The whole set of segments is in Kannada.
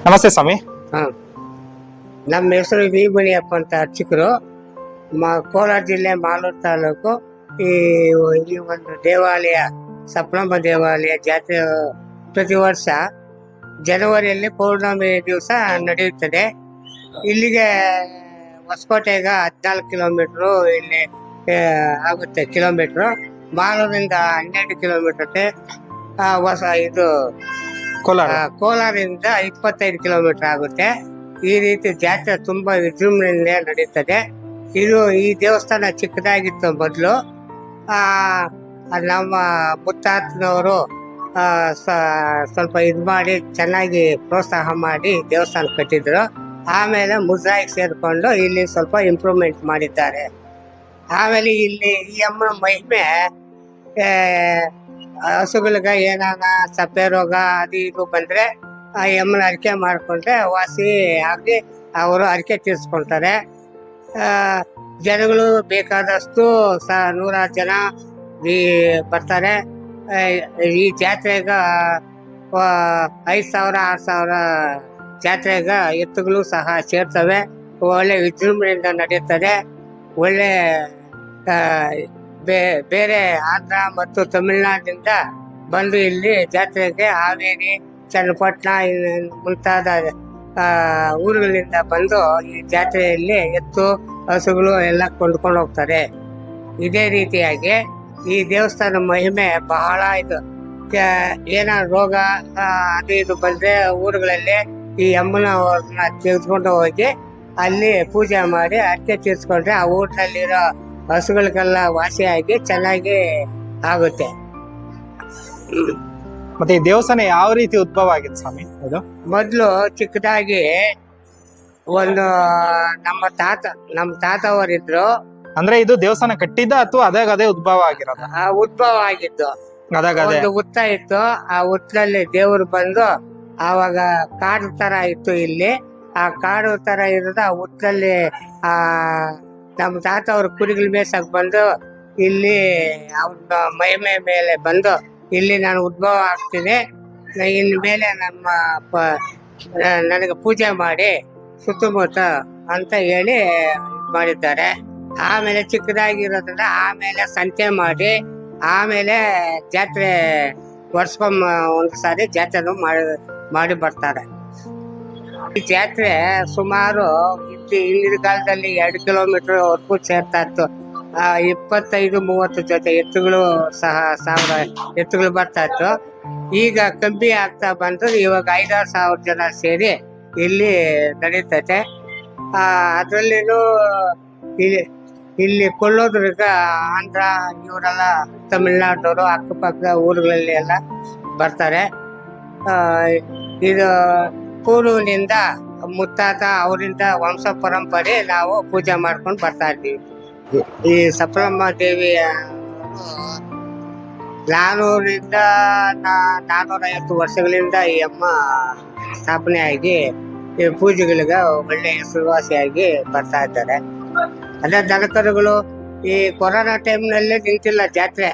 ನಮಸ್ತೆ ಸ್ವಾಮಿ. ನಮ್ಮ ಹೆಸರು ವಿ ಮುನಿಯಪ್ಪ ಅಂತ ಅರ್ಚಕರು. ಕೋಲಾರ ಜಿಲ್ಲೆ ಮಾಲೂರು ತಾಲೂಕು. ಈ ಒಂದು ದೇವಾಲಯ ಸಪ್ನಮ್ಮ ದೇವಾಲಯ ಜಾತ್ರೆ ಪ್ರತಿ ವರ್ಷ ಜನವರಿಯಲ್ಲಿ ಪೌರ್ಣಮಿ ದಿವಸ ನಡೆಯುತ್ತದೆ. ಇಲ್ಲಿಗೆ ಹೊಸಕೋಟೆಗೆ 14 ಕಿಲೋಮೀಟ್ರು ಇಲ್ಲಿ ಆಗುತ್ತೆ ಕಿಲೋಮೀಟ್ರು. ಮಾಲೂರಿಂದ 12 ಕಿಲೋಮೀಟರ್. ಇದು ಕೋಲಾರಿಂದ 25 ಕಿಲೋಮೀಟರ್ ಆಗುತ್ತೆ. ಈ ರೀತಿ ಜಾತ್ರೆ ತುಂಬಾ ವಿಜೃಂಭಣೆಯಿಂದ ನಡೀತದೆ. ಈ ದೇವಸ್ಥಾನ ಚಿಕ್ಕದಾಗಿತ್ತು ಮೊದಲು. ನಮ್ಮ ಮುತ್ತಾತನವರು ಸ್ವಲ್ಪ ಇದು ಮಾಡಿ ಚೆನ್ನಾಗಿ ಪ್ರೋತ್ಸಾಹ ಮಾಡಿ ದೇವಸ್ಥಾನ ಕಟ್ಟಿದ್ರು. ಆಮೇಲೆ ಮುಜರಾಯಿಗೆ ಸೇರಿಕೊಂಡು ಇಲ್ಲಿ ಸ್ವಲ್ಪ ಇಂಪ್ರೂವ್ಮೆಂಟ್ ಮಾಡಿದ್ದಾರೆ. ಆಮೇಲೆ ಇಲ್ಲಿ ಈ ಅಮ್ಮನ ಮಹಿಮೆ ಹಸುಗಳಿಗೆ ಏನಾನ ಸಪ್ಪೆ ರೋಗ ಅದು ಇದು ಬಂದ್ರೆ ಆ ಅಮ್ಮನ ಅರಿಕೆ ಮಾಡಿಕೊಂಡ್ರೆ ವಾಸಿ ಆಗಿ ಅವರು ಅರಿಕೆ ತೀರಿಸ್ಕೊಳ್ತಾರೆ. ಜನಗಳು ಬೇಕಾದಷ್ಟು 100 ಜನ ಬರ್ತಾರೆ. ಈ ಜಾತ್ರೆಗ 5,000 6,000 ಜಾತ್ರೆಗ ಎತ್ತುಗಳು ಸಹ ಸೇರ್ತವೆ. ಒಳ್ಳೆ ವಿಜೃಂಭಣೆಯಿಂದ ನಡೆಯುತ್ತದೆ. ಒಳ್ಳೆ ಬೇರೆ ಆಂಧ್ರ ಮತ್ತು ತಮಿಳುನಾಡಿನಿಂದ ಬಂದು ಇಲ್ಲಿ ಜಾತ್ರೆಗೆ ಹಾವೇರಿ, ಚನ್ನಪಟ್ಟಣ ಮುಂತಾದ ಊರುಗಳಿಂದ ಬಂದು ಈ ಜಾತ್ರೆಯಲ್ಲಿ ಎತ್ತು ಹಸುಗಳು ಎಲ್ಲ ಕೊಂಡ್ಕೊಂಡು ಹೋಗ್ತಾರೆ. ಇದೇ ರೀತಿಯಾಗಿ ಈ ದೇವಸ್ಥಾನ ಮಹಿಮೆ ಬಹಳ ಇದು. ಏನೋ ರೋಗ ಅದು ಇದು ಬಂದ್ರೆ ಊರುಗಳಲ್ಲಿ ಈ ಅಮ್ಮನವ್ರನ್ನ ತೆಗೆದುಕೊಂಡು ಹೋಗಿ ಅಲ್ಲಿ ಪೂಜೆ ಮಾಡಿ ಅರ್ಕೆ ತೀರ್ಸ್ಕೊಂಡ್ರೆ ಆ ಊರಿನಲ್ಲಿರೋ ಹಸುಗಳಿಗೆಲ್ಲ ವಾಸಿಯಾಗಿ ಚೆನ್ನಾಗಿ ಆಗುತ್ತೆ. ಮತ್ತೆ ಈ ದೇವಸ್ಥಾನ ಯಾವ ರೀತಿ ಉದ್ಭವ ಆಗಿದೆ ಸ್ವಾಮಿ? ಇದು ಮೊದಲು ಚಿಕ್ಕದಾಗಿ ಒಂದು ನಮ್ಮ ತಾತ ಅವರಿದ್ರು. ಅಂದ್ರೆ ಇದು ದೇವಸ್ಥಾನ ಕಟ್ಟಿದ್ದ ಅಥವಾ ಅದೇ ಉದ್ಭವ ಆಗಿರೋದು? ಉದ್ಭವ ಆಗಿದ್ದು ಒಂದು ಹುತ್ತ ಇತ್ತು. ಆ ಹುತ್ತದಲ್ಲಿ ದೇವರು ಬಂದು ಆವಾಗ ಕಾಡು ತರ ಇತ್ತು ಇಲ್ಲಿ. ಆ ಕಾಡು ತರ ಇರೋದು ಆ ಹುತ್ತದಲ್ಲಿ ನಮ್ಮ ತಾತ ಅವ್ರ ಕುರಿಗಳ ಮೇಸಕ್ ಬಂದು ಇಲ್ಲಿ ಅವ್ರ ಮಹಿಮೆ ಮೇಲೆ ಬಂದು ಇಲ್ಲಿ ನಾನು ಉದ್ಭವ ಆಗ್ತೀನಿ, ಇನ್ ಮೇಲೆ ನನಗೆ ಪೂಜೆ ಮಾಡಿ ಸುತ್ತಮುತ್ತ ಅಂತ ಹೇಳಿ ಮಾಡಿದ್ದಾರೆ. ಆಮೇಲೆ ಚಿಕ್ಕದಾಗಿರೋದ್ರಿಂದ ಆಮೇಲೆ ಸಂತೆ ಮಾಡಿ ಆಮೇಲೆ ಜಾತ್ರೆ ವರ್ಷಕ್ಕೊಮ್ಮೆ ಒಂದು ಸಾರಿ ಜಾತ್ರೆ ಮಾಡಿ ಬರ್ತಾರೆ. ಈ ಜಾತ್ರೆ ಸುಮಾರು ಹಿಂದಿನ ಕಾಲದಲ್ಲಿ 2 ಕಿಲೋಮೀಟರ್ ವರ್ಗೂ ಸೇರ್ತಾ ಇತ್ತು. 25-30 ಜೊತೆ ಎತ್ತುಗಳು ಸಹ 1000 ಎತ್ತುಗಳು ಬರ್ತಾ ಇತ್ತು. ಈಗ ಕಮ್ಮಿ ಆಗ್ತಾ ಬಂದು ಇವಾಗ 5-6 ಸಾವಿರ ಜನ ಸೇರಿ ಇಲ್ಲಿ ನಡೀತೈತೆ. ಅದ್ರಲ್ಲಿನೂ ಇಲ್ಲಿ ಕೊಳ್ಳೋದ್ರಿಂದ ಆಂಧ್ರ ಇವರೆಲ್ಲ ತಮಿಳ್ನಾಡವರು ಅಕ್ಕಪಕ್ಕದ ಊರುಗಳಲ್ಲಿ ಎಲ್ಲ ಬರ್ತಾರೆ. ಇದು ಪೂರ್ವನಿಂದ ಮುತ್ತಾತ ಅವರಿಂದ ವಂಶ ಪರಂಪರೆ ನಾವು ಪೂಜೆ ಮಾಡ್ಕೊಂಡು ಬರ್ತಾ ಇದ್ದೀವಿ. ಈ ಸಪ್ನಮ್ಮ ದೇವಿಯ 450 ವರ್ಷಗಳಿಂದ ಈ ಅಮ್ಮ ಸ್ಥಾಪನೆ ಆಗಿ ಈ ಪೂಜೆಗಳಿಗೆ ಒಳ್ಳೆ ಹೆಸರುವಾಸಿಯಾಗಿ ಬರ್ತಾ ಇದ್ದಾರೆ. ಅದೇ ದನಕರುಗಳು ಈ ಕೊರೋನಾ ಟೈಮ್ನಲ್ಲೇ ನಿಂತಿಲ್ಲ ಜಾತ್ರೆ.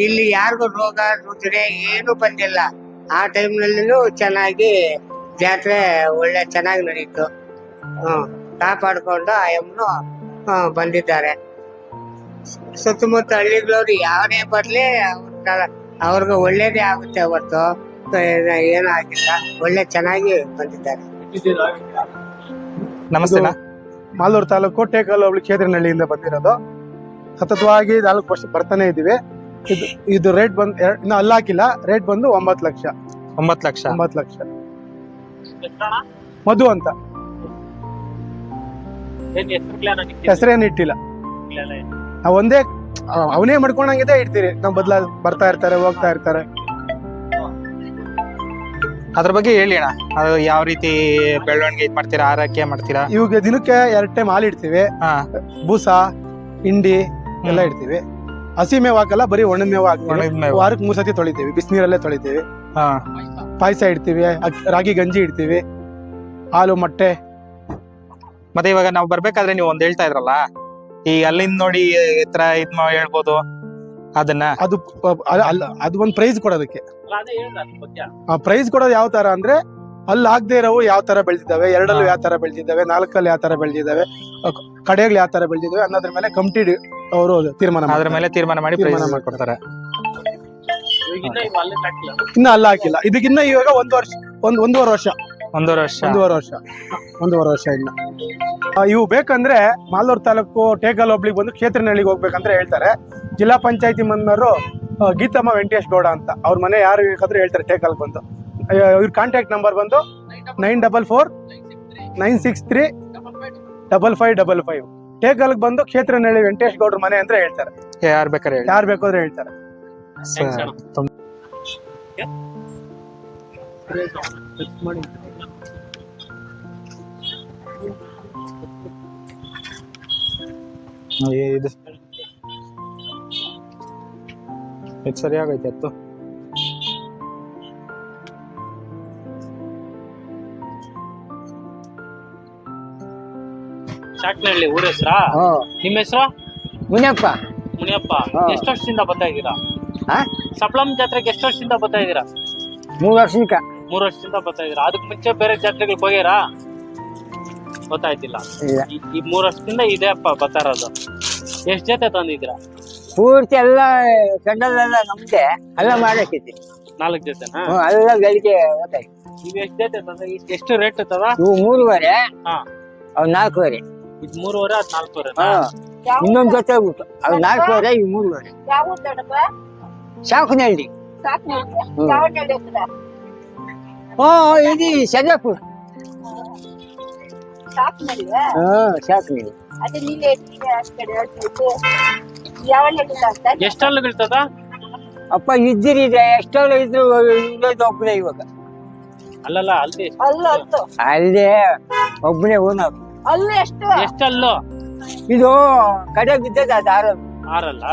ಇಲ್ಲಿ ಯಾರಿಗೂ ರೋಗ ರುಜಿನ ಏನು ಬಂದಿಲ್ಲ. ಆ ಟೈಮ್ನಲ್ಲಿನೂ ಚೆನ್ನಾಗಿ ಜಾತ್ರೆ ಒಳ್ಳೆ ಚೆನ್ನಾಗಿ ನಡೀತು. ಕಾಪಾಡ್ಕೊಂಡು ಆ ಅಮ್ಮನು ಬಂದಿದ್ದಾರೆ. ಸುತ್ತಮುತ್ತ ಹಳ್ಳಿಗಳವ್ರು ಯಾವನೇ ಬರ್ಲಿ ಅವ್ರಿಗೆ ಒಳ್ಳೇದೇ ಆಗುತ್ತೆ ಹೊರತು ಏನೂ ಆಗಿಲ್ಲ. ಒಳ್ಳೆ ಚೆನ್ನಾಗಿ ಬಂದಿದ್ದಾರೆ. ನಮಸ್ತೆ. ಮಾಲೂರು ತಾಲೂಕು ಟೇಕಲ್ ಹೋಬಳಿ ಕೇದ್ರನಹಳ್ಳಿಯಿಂದ ಬಂದಿರೋದು. ಸತತವಾಗಿ 4 ವರ್ಷ ಬರ್ತಾನೆ ಇದೀವಿ. ಇದು ರೇಟ್ ಬಂದು ಇನ್ನು ಅಲ್ಲಾಕಿಲ್ಲ. ರೇಟ್ ಬಂದು 9 ಲಕ್ಷ. 9 ಲಕ್ಷ. 9 ಲಕ್ಷ. ಮಧು ಅಂತ. ಹೆಸರೇನು ಇಟ್ಟಿಲ್ಲ. ನಾವು ಒಂದೇ ಅವನೇ ಮಾಡ್ಕೊಂಡಂಗಿದೆ ಇಡ್ತೀರಿ. ನಾವು ಬರ್ತಾ ಇರ್ತಾರೆ, ಹೋಗ್ತಾ ಇರ್ತಾರೆ. ಅದ್ರ ಬಗ್ಗೆ ಹೇಳಿ ಅಣ್ಣ. ಅದು ಯಾವ ರೀತಿ ಬೆಳವಣಿಗೆ ಮಾಡ್ತೀರಾ, ಆರೈಕೆ ಮಾಡ್ತೀರಾ? ಇವಾಗ ದಿನಕ್ಕೆ 2 ಟೈಮ್ ಹಾಲು ಇಡ್ತೀವಿ. ಬೂಸ, ಹಿಂಡಿ ಎಲ್ಲ ಇಡ್ತೀವಿ. ಹಸಿ ಮೇವು ಹಾಕಲ್ಲ, ಬರೀ ಒಣದ ಮೇವು ಹಾಕ್ತೀವಿ. ವಾರಕ್ಕೆ 3 ಸತಿ ತೊಳಿತೀವಿ, ಬಿಸಿನೀರಲ್ಲೇ ತೊಳಿತೀವಿ. ಪಾಯಸ ಇಡ್ತೀವಿ, ರಾಗಿ ಗಂಜಿ ಇಡ್ತೀವಿ, ಹಾಲು ಮೊಟ್ಟೆ. ಮತ್ತೆ ಇವಾಗ ನಾವು ಬರ್ಬೇಕಾದ್ರೆ ನೀವು ಒಂದ್ ಹೇಳ್ತಾ ಇದ್ರಲ್ಲ, ಈ ಅಲ್ಲಿಂದ ನೋಡಿ ಎತ್ತರ ಹೇಳ್ಬೋದು ಅದನ್ನ. ಅದು ಒಂದು ಪ್ರೈಸ್ ಕೊಡೋದಕ್ಕೆ. ಪ್ರೈಸ್ ಕೊಡೋದು ಯಾವ ತರ ಅಂದ್ರೆ, ಅಲ್ಲಿ ಆಗದೆ ಇರೋವು ಯಾವ ತರ ಬೆಳೆದಿದ್ದಾವೆ, 2 ಯಾವ ತರ ಬೆಳೆದಿದ್ದಾವೆ, 4 ಯಾವ ತರ ಬೆಳೆದಿದ್ದಾವೆ, ಕಡೆಗಳು ಯಾವ ತರ ಬೆಳೆದಿದ್ದಾವೆ ಅನ್ನೋದ್ರ ಮೇಲೆ ಕಮಿಟಿ ಅವರು ತೀರ್ಮಾನ ಮಾಡಿ ಕೊಡ್ತಾರೆ. ಇನ್ನ ಅಲ್ಲ ಹಾಕಿಲ್ಲ. ಇದಕ್ಕಿನ್ನ ಇವಾಗ 1 ವರ್ಷ, 1.5 ವರ್ಷ ಇನ್ನ. ಇವು ಬೇಕಂದ್ರೆ ಮಾಲೂರು ತಾಲೂಕು ಟೇಕಲ್ ಹೋಬಳಿಗೆ ಬಂದು ಕ್ಷೇತ್ರನಹಳ್ಳಿಗೆ ಹೋಗ್ಬೇಕಂದ್ರೆ ಹೇಳ್ತಾರೆ. ಜಿಲ್ಲಾ ಪಂಚಾಯತಿ ಮಂದವರು ಗೀತಮ್ಮ ವೆಂಕಟೇಶ್ ಗೌಡ ಅಂತ. ಅವ್ರ ಮನೆ ಯಾರು ಬೇಕಾದ್ರೂ ಹೇಳ್ತಾರೆ ಟೇಕಲ್ ಬಂದು. ಇವ್ರ ಕಾಂಟ್ಯಾಕ್ಟ್ ನಂಬರ್ ಬಂದು 9449635555. ಟೇಕಲ್ಗೆ ಬಂದು ಕ್ಷೇತ್ರನಹಳ್ಳಿ ವೆಂಕಟೇಶ್ ಗೌಡ್ರ ಮನೆ ಅಂದ್ರೆ ಹೇಳ್ತಾರೆ. ಯಾರು ಬೇಕಾದ್ರೆ ಹೇಳ್ತಾರೆ. ಇದು ಸರಿಯಾಗೈತೆ ಅತ್ತು. ಚಾಟ್ನಹಳ್ಳಿ ಊರ ಹೆಸರಾ? ನಿಮ್ಮ ಹೆಸರು? ಮುನಿಯಪ್ಪ. ಎಷ್ಟು ವರ್ಷದಿಂದ ಬರ್ತಾ ಇದ್ದೀರಾ? ಸಪ್ಲಂ ಜಾತ್ರೆಗೆ ಎಷ್ಟು ವರ್ಷದಿಂದ ಬರ್ತಾ ಇದ್ದೀರಾ? 3 ವರ್ಷಕ್ಕೆ. 3 ವರ್ಷದಿಂದ ಬರ್ತಾ ಇದ್ದೀರಾ. ಅದಕ್ಕೆ ಮುಂಚೆ ಬೇರೆ ಜಾತ್ರೆಗಳಿಗೆ ಹೋಗ್ಯಾರಾ? ಗೊತ್ತಾಯ್ತಿಲ್ಲ. ಈ 3 ವರ್ಷದಿಂದ ಇದೇ ಅಪ್ಪ ಬರ್ತಾ ಇರೋದು. ಎಷ್ಟ್ ಜೊತೆ ತಂದಿದ್ದೀರಾ? ಪೂರ್ತಿ ಎಲ್ಲ ಕಂಡಲ್ಲೆಲ್ಲ ನಮ್ದೆ ಎಲ್ಲ ಮಾಡಾಕೈತಿ. 4 ಜೊತೆನಾ? ಎಲ್ಲ ಗಳಿಗೆ ಗೊತ್ತಾಯ್ತು. ಇವ್ ಎಷ್ಟ್ ಜೊತೆ ತಂದ? ಎಷ್ಟು ರೇಟ್ ಇರ್ತದ? ಇವು 3.5. ಹಾ, ಅವ್ 4.5. ಇದು 3.5, ಅದು 4.5. ಇನ್ನೊಂದ್ ಜೊತೆ ಹೋಗ್ಬಿಟ್ಟು ಅವ್ 4.5, ಇವ್ 3.5. ಶಾಖನಹಳ್ಳಿ. ಇದು ಶಜಾಪುರ. ಶಾಖನಹಳ್ಳಿ. ಎಷ್ಟಲ್ಗಿರ್ತದ ಅಪ್ಪ? ಇದ್ದಿರಿದೆ ಎಷ್ಟಲ್ಲ ಇದ್ರು ಒಬ್ಬನೇ ಇವಾಗ. ಅಲ್ಲಲ್ಲ, ಅಲ್ಲಿ ಅಲ್ಲೇ ಒಬ್ಬನೇ ಓನರ್. ಎಷ್ಟಲ್ಲೋ? ಇದು ಕಡೆ ಬಿದ್ದದ ಅದು 6 ಅಲ್ಲ?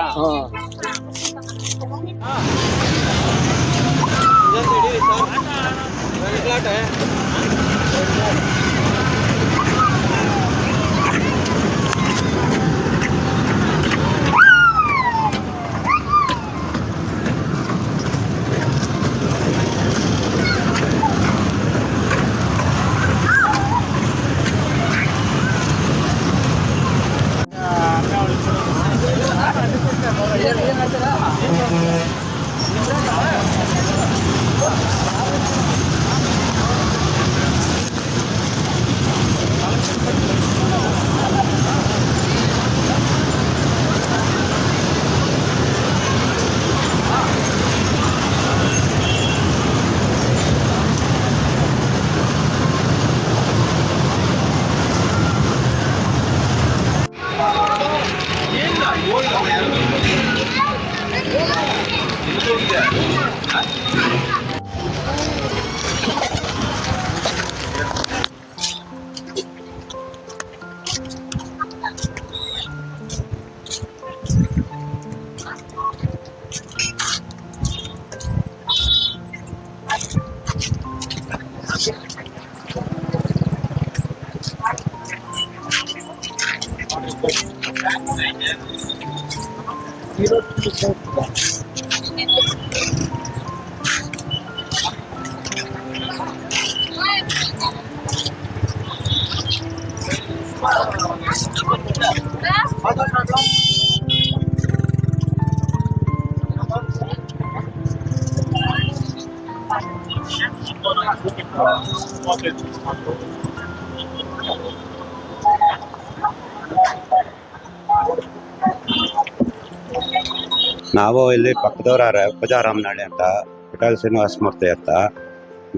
ನಾವು ಇಲ್ಲಿ ಪಕ್ಕದವ್ರ ಪೂಜಾರಾಮನಹಳ್ಳಿ ಅಂತ ಪಟೇಲ್ ಶ್ರೀನಿವಾಸ ಮೂರ್ತಿ ಅಂತ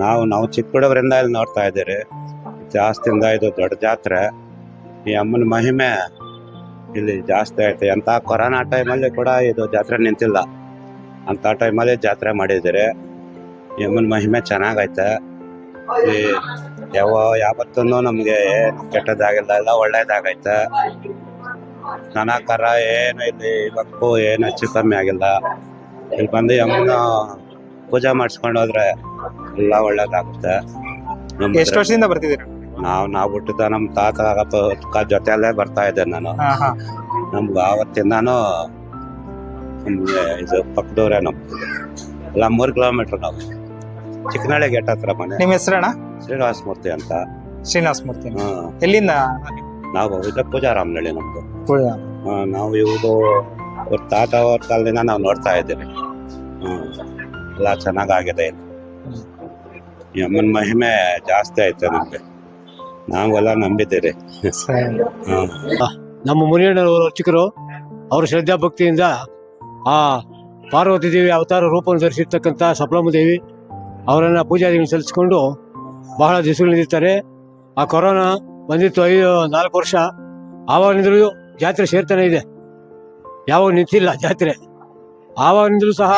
ನಾವು ಚಿಕ್ಕ ಹುಡುಗರಿಂದ ಇಲ್ಲಿ ನೋಡ್ತಾ ಇದ್ದೀರಿ. ಜಾಸ್ತಿಯಿಂದ ಇದು ದೊಡ್ಡ ಜಾತ್ರೆ. ಈ ಅಮ್ಮನ ಮಹಿಮೆ ಇಲ್ಲಿ ಜಾಸ್ತಿ ಐತೆ. ಅಂತ ಕೊರೋನಾ ಟೈಮಲ್ಲಿ ಕೂಡ ಇದು ಜಾತ್ರೆ ನಿಂತಿಲ್ಲ. ಅಂತ ಟೈಮಲ್ಲಿ ಜಾತ್ರೆ ಮಾಡಿದ್ದೀರಿ. ಈ ಅಮ್ಮನ ಮಹಿಮೆ ಚೆನ್ನಾಗೈತೆ. ಈ ಯಾವತ್ತೂ ನಮಗೆ ಏನು ಕೆಟ್ಟದಾಗಿಲ್ಲ, ಎಲ್ಲ ಒಳ್ಳೇದಾಗೈತೆ. ದನಕರ ಏನು ಇಲ್ಲಿ ಇವಕ್ಕೂ ಏನು ಹೆಚ್ಚು ಕಮ್ಮಿ ಆಗಿಲ್ಲ. ಇಲ್ಲಿ ಬಂದು ಅಮ್ಮನ ಪೂಜೆ ಮಾಡಿಸ್ಕೊಂಡು ಹೋದ್ರೆ ಎಲ್ಲ ಒಳ್ಳೇದಾಗುತ್ತೆ. ಎಷ್ಟು ವರ್ಷದಿಂದ ಬರ್ತಿದ್ದೀರಾ? ನಾವು ಹುಟ್ಟಿದ ನಮ್ಮ ತಾತ ಜೊತೆಯಲ್ಲೇ ಬರ್ತಾ ಇದ್ದೆ ನಾನು. ನಮ್ಗೆ ಆವತ್ತಿಂದಾನು ನಮ್ಗೆ ಇದು ಪಕ್ಕದವ್ರೆ. ನಮ್ಗೆ ಎಲ್ಲ 3 ಕಿಲೋಮೀಟರ್. ನಾವು ಚಿಕ್ಕನಹಳ್ಳಿ ಗೇಟ್ ಹತ್ರ ಮನೆ. ನಿಮ್ಮ ಹೆಸರಣ್ಣ? ಶ್ರೀನಿವಾಸ ಮೂರ್ತಿ ಅಂತ. ಶ್ರೀನಿವಾಸ ಮೂರ್ತಿ. ಎಲ್ಲಿಂದ? ನಾವು ಇದು ಪೂಜಾರಾಮನಹಳ್ಳಿ ನಮ್ದು. ನಾವು ಇವರು ಅವ್ರ ತಾತ ಅವ್ರ ಕಾಲದಿಂದ ನಾವು ನೋಡ್ತಾ ಇದ್ದೀವಿ. ಎಲ್ಲ ಚೆನ್ನಾಗಾಗಿದೆ. ಇಲ್ಲಿ ಈ ಅಮ್ಮನ ಮಹಿಮೆ ಜಾಸ್ತಿ ಆಯ್ತು ನಮ್ಗೆ. ನಾವೆಲ್ಲ ನಂಬಿದ್ದೀರಿ. ನಮ್ಮ ಮುನಿಯಣ್ಣವರು ಚಿಕ್ಕರು, ಅವರು ಶ್ರದ್ಧಾ ಭಕ್ತಿಯಿಂದ ಆ ಪಾರ್ವತಿ ದೇವಿ ಅವತಾರ ರೂಪವನ್ನು ಧರಿಸಿರ್ತಕ್ಕಂಥ ಸಪ್ಲಮ್ಮ ದೇವಿ ಅವರನ್ನು ಪೂಜಾದಿಗಳನ್ನು ಸಲ್ಲಿಸ್ಕೊಂಡು ಬಹಳ ದಿವಸಗಳಿರ್ತಾರೆ. ಆ ಕೊರೋನಾ ಬಂದಿತ್ತು 4 ವರ್ಷ. ಆವಾಗಿನಿಂದಲೂ ಜಾತ್ರೆ ಸೇರ್ತಾನೆ ಇದೆ. ಯಾವಾಗ ನಿಂತಿಲ್ಲ ಜಾತ್ರೆ. ಆವಾಗಿನಿಂದಲೂ ಸಹ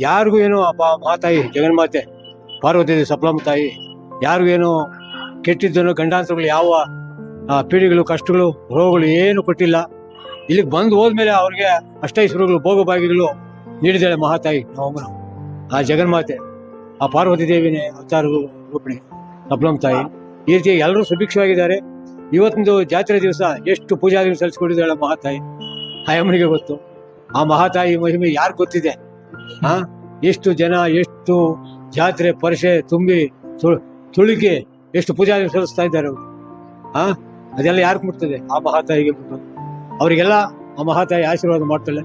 ಯಾರಿಗೂ ಏನು ಮಾತಾಯಿ ಜಗನ್ಮಾತೆ ಪಾರ್ವತಿ ದೇವಿ ಸಪ್ಲಮ್ಮ ತಾಯಿ ಯಾರಿಗೂ ಏನು ಕೆಟ್ಟಿದ್ದನು ಗಂಡಾಂತರಗಳು ಯಾವ ಪೀಡಿಗಳು ಕಷ್ಟಗಳು ರೋಗಗಳು ಏನು ಕೊಟ್ಟಿಲ್ಲ. ಇಲ್ಲಿಗೆ ಬಂದು ಹೋದ್ಮೇಲೆ ಅವ್ರಿಗೆ ಅಷ್ಟೈಶ್ವರ್ಯಗಳು ಭೋಗಭಾಗ್ಯಗಳು ನೀಡಿದಾಳೆ ಮಹಾತಾಯಿ ನಮ್ಮಮ್ಮನ. ಆ ಜಗನ್ಮಾತೆ ಆ ಪಾರ್ವತಿ ದೇವಿನೇ ಅವತಾರ ರೂಪಿಣಿ ಸಪ್ಲಮ್ಮ ತಾಯಿ. ಈ ರೀತಿ ಎಲ್ಲರೂ ಸುಭಿಕ್ಷವಾಗಿದ್ದಾರೆ. ಇವತ್ತೊಂದು ಜಾತ್ರೆ ದಿವಸ ಎಷ್ಟು ಪೂಜಾದಿಗಳು ಸಲ್ಲಿಸ್ಕೊಂಡಿದ್ದಾಳೆ ಮಹಾತಾಯಿ. ಆ ಅಮ್ಮನಿಗೆ ಗೊತ್ತು. ಆ ಮಹಾತಾಯಿ ಮಹಿಮೆ ಯಾರು ಗೊತ್ತಿದೆ? ಎಷ್ಟು ಜನ, ಎಷ್ಟು ಜಾತ್ರೆ ಪರಿಷೆ ತುಂಬಿ ತುಳುಕಿ ಎಷ್ಟು ಪೂಜಾದಿಗಳು ಸಲ್ಲಿಸ್ತಾ ಇದ್ದಾರೆ ಅವರು. ಅದೆಲ್ಲ ಯಾರಿಗೆ ಮುಟ್ತದೆ? ಆ ಮಹಾತಾಯಿಗೆ ಮುಟ್ಟೋದು. ಅವರಿಗೆಲ್ಲ ಆ ಮಹಾತಾಯಿ ಆಶೀರ್ವಾದ ಮಾಡ್ತಾಳೆ.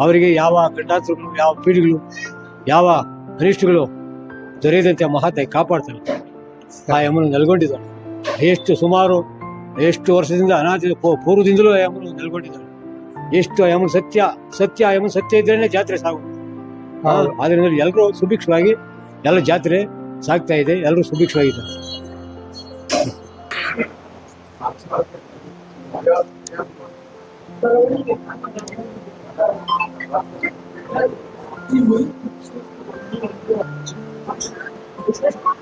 ಅವರಿಗೆ ಯಾವ ಗಂಡಾಂತರಗಳು, ಯಾವ ಪೀಡಿಗಳು, ಯಾವ ಅನಿಷ್ಟಗಳು ದೊರೆಯದಂತೆ ಮಹಾತಾಯಿ ಕಾಪಾಡ್ತಾಳೆ. ಆ ಅಮ್ಮನ ನೆಲೆಗೊಂಡಿದ್ದಾಳೆ. ಎಷ್ಟು ವರ್ಷದಿಂದ ಅನಾದಿ ಪೂರ್ವದಿಂದಲೂ ಆ ಅಮ್ಮನ ನೆಲೆಗೊಂಡಿದ್ದಾಳೆ. ಎಷ್ಟು ಆ ಅಮ್ಮನ ಸತ್ಯ ಆ ಅಮ್ಮನ ಸತ್ಯ ಇದ್ರೇನೆ ಜಾತ್ರೆ ಸಾಗೋದು. ಆದ್ರಿಂದ ಎಲ್ಲರೂ ಸುಭಿಕ್ಷವಾಗಿ ಎಲ್ಲ ಜಾತ್ರೆ ಸಾಗ್ತಾ ಇದೆ. ಎಲ್ಲರೂ ಸುಭಿಕ್ಷವಾಗಿದ್ದಾರೆ. Thank you.